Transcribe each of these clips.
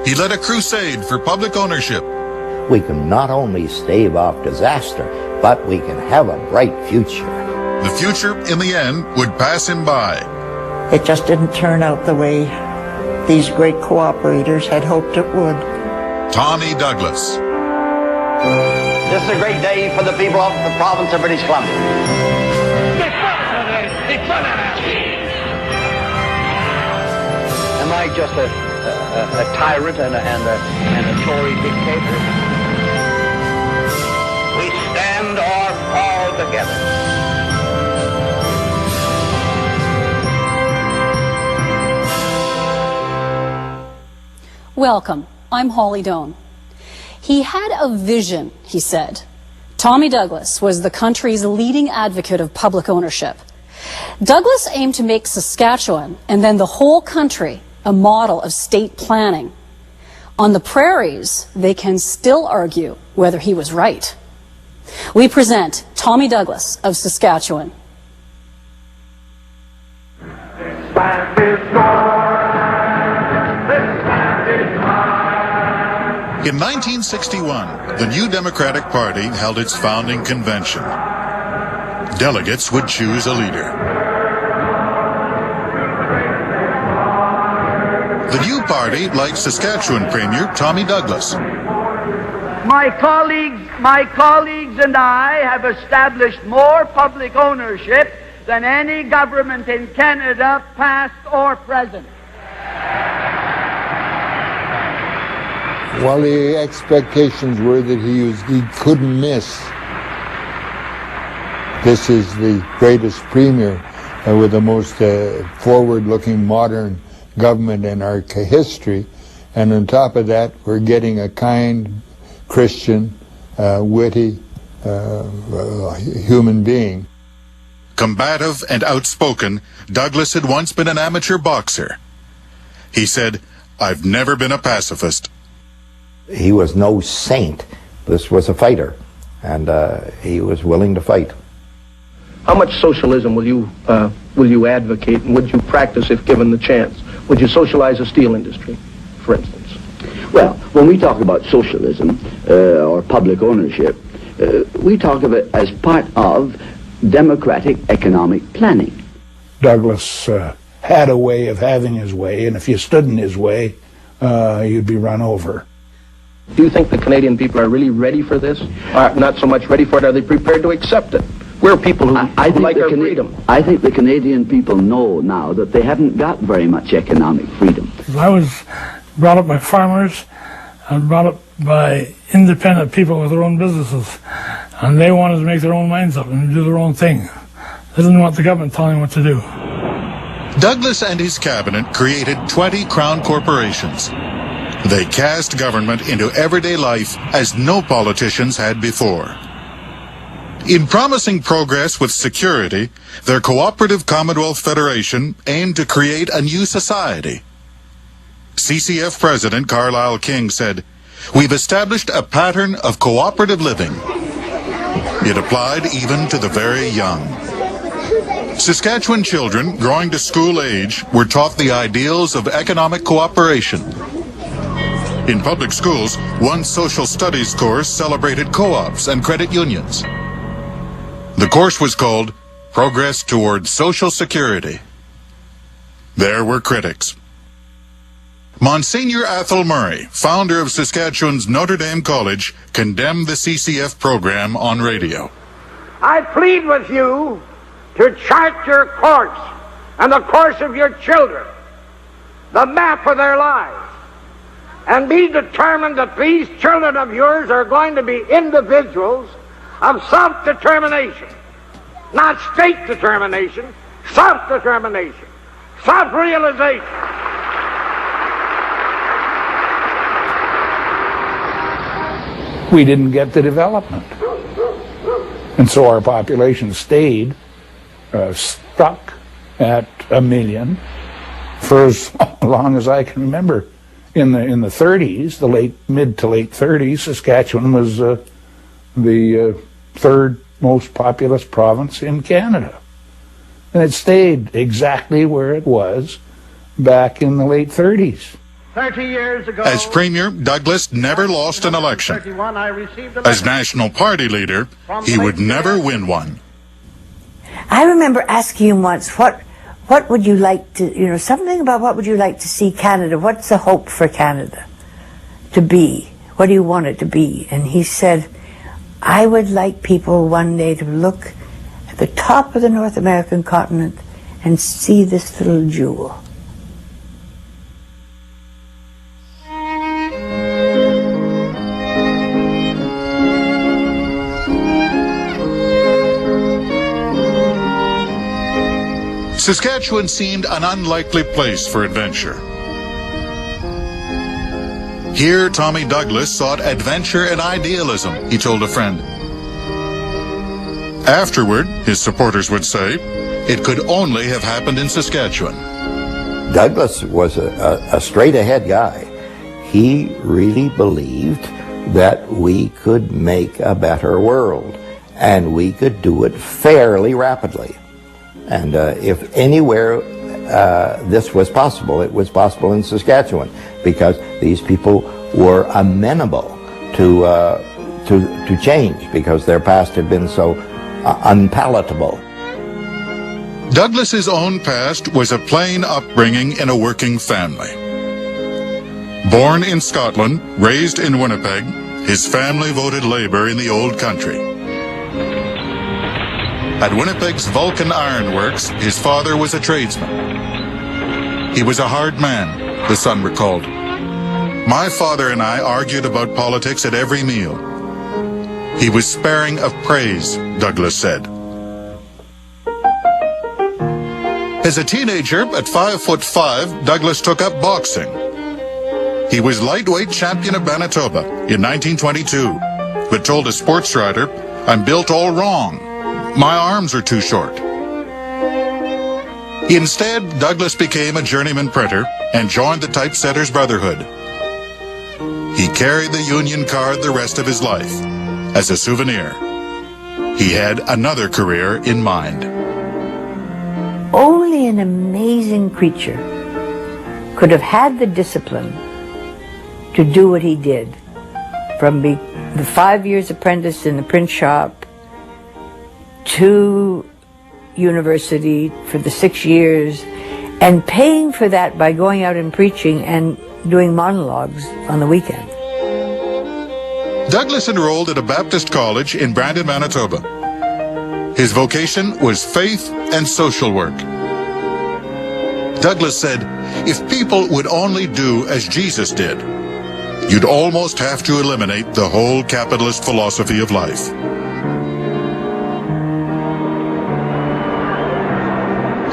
He led a crusade for public ownership. We can not only stave off disaster, but we can have a bright future. The future, in the end, would pass him by. It just didn't turn out the way these great cooperators had hoped it would. Tommy Douglas. This is a great day for the people of the province of British Columbia. Am I just a tyrant and a Tory dictator? We stand or fall together. Welcome. I'm Holly Doan. He had a vision, he said. Tommy Douglas was the country's leading advocate of public ownership. Douglas aimed to make Saskatchewan, and then the whole country, a model of state planning. On the prairies, they can still argue whether he was right. We present Tommy Douglas of Saskatchewan. In 1961, the New Democratic Party held its founding convention. Delegates would choose a leader. The new party liked Saskatchewan Premier Tommy Douglas. My colleagues and I have established more public ownership than any government in Canada, past or present. While the expectations were that he couldn't miss. This is the greatest premier with the most forward-looking modern government in our history, and on top of that, we're getting a kind, Christian, witty human being. Combative and outspoken, Douglas had once been an amateur boxer. He said, "I've never been a pacifist." He was no saint. This was a fighter, and he was willing to fight. How much socialism will you advocate, and would you practice if given the chance? Would you socialize the steel industry, for instance? Well, when we talk about socialism or public ownership, we talk of it as part of democratic economic planning. Douglas had a way of having his way, and if you stood in his way, you'd be run over. Do you think the Canadian people are really ready for this? Not so much ready for it, are they prepared to accept it? We're people who like our freedom. I think the Canadian people know now that they haven't got very much economic freedom. I was brought up by farmers, I was brought up by independent people with their own businesses, and they wanted to make their own minds up and do their own thing. They didn't want the government telling them what to do. Douglas and his cabinet created 20 crown corporations. They cast government into everyday life as no politicians had before. In promising progress with security, their Co-Operative Commonwealth Federation aimed to create a new society. CCF President Carlisle King said, "We've established a pattern of cooperative living." It applied even to the very young. Saskatchewan children growing to school age were taught the ideals of economic cooperation. In public schools, one social studies course celebrated co-ops and credit unions. The course was called Progress Towards Social Security. There were critics. Monsignor Athol Murray, founder of Saskatchewan's Notre Dame College, condemned the CCF program on radio. I plead with you to chart your course and the course of your children, the map of their lives, and be determined that these children of yours are going to be individuals of self-determination, not state determination, self-determination, self-realization. We didn't get the development. And so our population stayed stuck at 1 million for as long as I can remember. In the 30s, the mid to late 30s, Saskatchewan was the third most populous province in Canada. And it stayed exactly where it was back in the late 30s. 30 years ago, As Premier, Douglas never lost an election. 31, I received a As National Party leader, he would never win one. I remember asking him once, what would you like to, something about what would you like to see Canada, what's the hope for Canada to be? What do you want it to be? And he said, I would like people one day to look at the top of the North American continent and see this little jewel. Saskatchewan seemed an unlikely place for adventure. Here, Tommy Douglas sought adventure and idealism, he told a friend. Afterward, his supporters would say, it could only have happened in Saskatchewan. Douglas was a straight-ahead guy. He really believed that we could make a better world, and we could do it fairly rapidly. And if anywhere this was possible, it was possible in Saskatchewan, because these people were amenable to change, because their past had been so unpalatable. Douglas's own past was a plain upbringing in a working family. Born in Scotland, raised in Winnipeg, his family voted Labour in the old country. At Winnipeg's Vulcan Iron Works, his father was a tradesman. He was a hard man, the son recalled. My father and I argued about politics at every meal. He was sparing of praise, Douglas said. As a teenager, at 5'5", Douglas took up boxing. He was lightweight champion of Manitoba in 1922, but told a sports writer, I'm built all wrong. My arms are too short. Instead, Douglas became a journeyman printer and joined the Typesetters Brotherhood. He carried the Union card the rest of his life as a souvenir. He had another career in mind. Only an amazing creature could have had the discipline to do what he did, from the 5 years apprentice in the print shop to university for the 6 years, and paying for that by going out and preaching and doing monologues on the weekend. Douglas enrolled at a Baptist college in Brandon, Manitoba. His vocation was faith and social work. Douglas said, if people would only do as Jesus did, you'd almost have to eliminate the whole capitalist philosophy of life.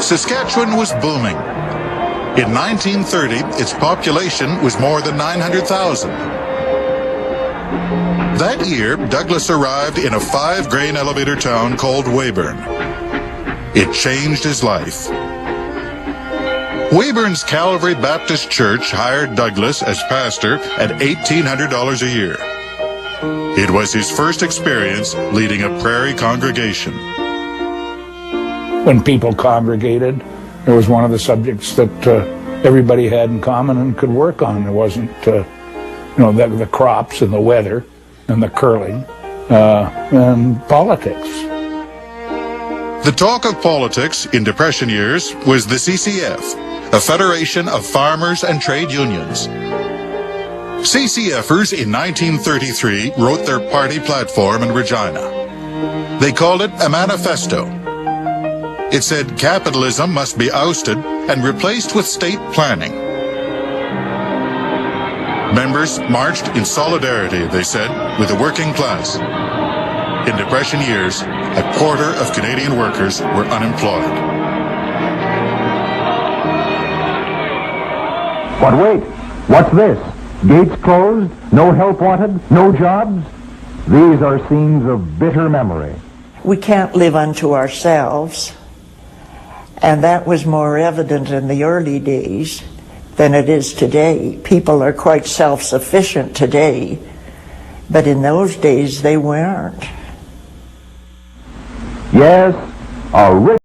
Saskatchewan was booming. In 1930, its population was more than 900,000. That year, Douglas arrived in a 5-grain elevator town called Weyburn. It changed his life. Weyburn's Calvary Baptist Church hired Douglas as pastor at $1,800 a year. It was his first experience leading a prairie congregation. When people congregated, it was one of the subjects that everybody had in common and could work on. There wasn't, the crops and the weather and the curling and politics. The talk of politics in Depression years was the CCF, a federation of farmers and trade unions. CCFers in 1933 wrote their party platform in Regina. They called it a manifesto. It said capitalism must be ousted and replaced with state planning. Members marched in solidarity, they said, with the working class. In Depression years, a quarter of Canadian workers were unemployed. But wait, what's this? Gates closed? No help wanted? No jobs? These are scenes of bitter memory. We can't live unto ourselves, and that was more evident in the early days than it is today. People are quite self-sufficient today, but in those days they weren't. Yes, a rich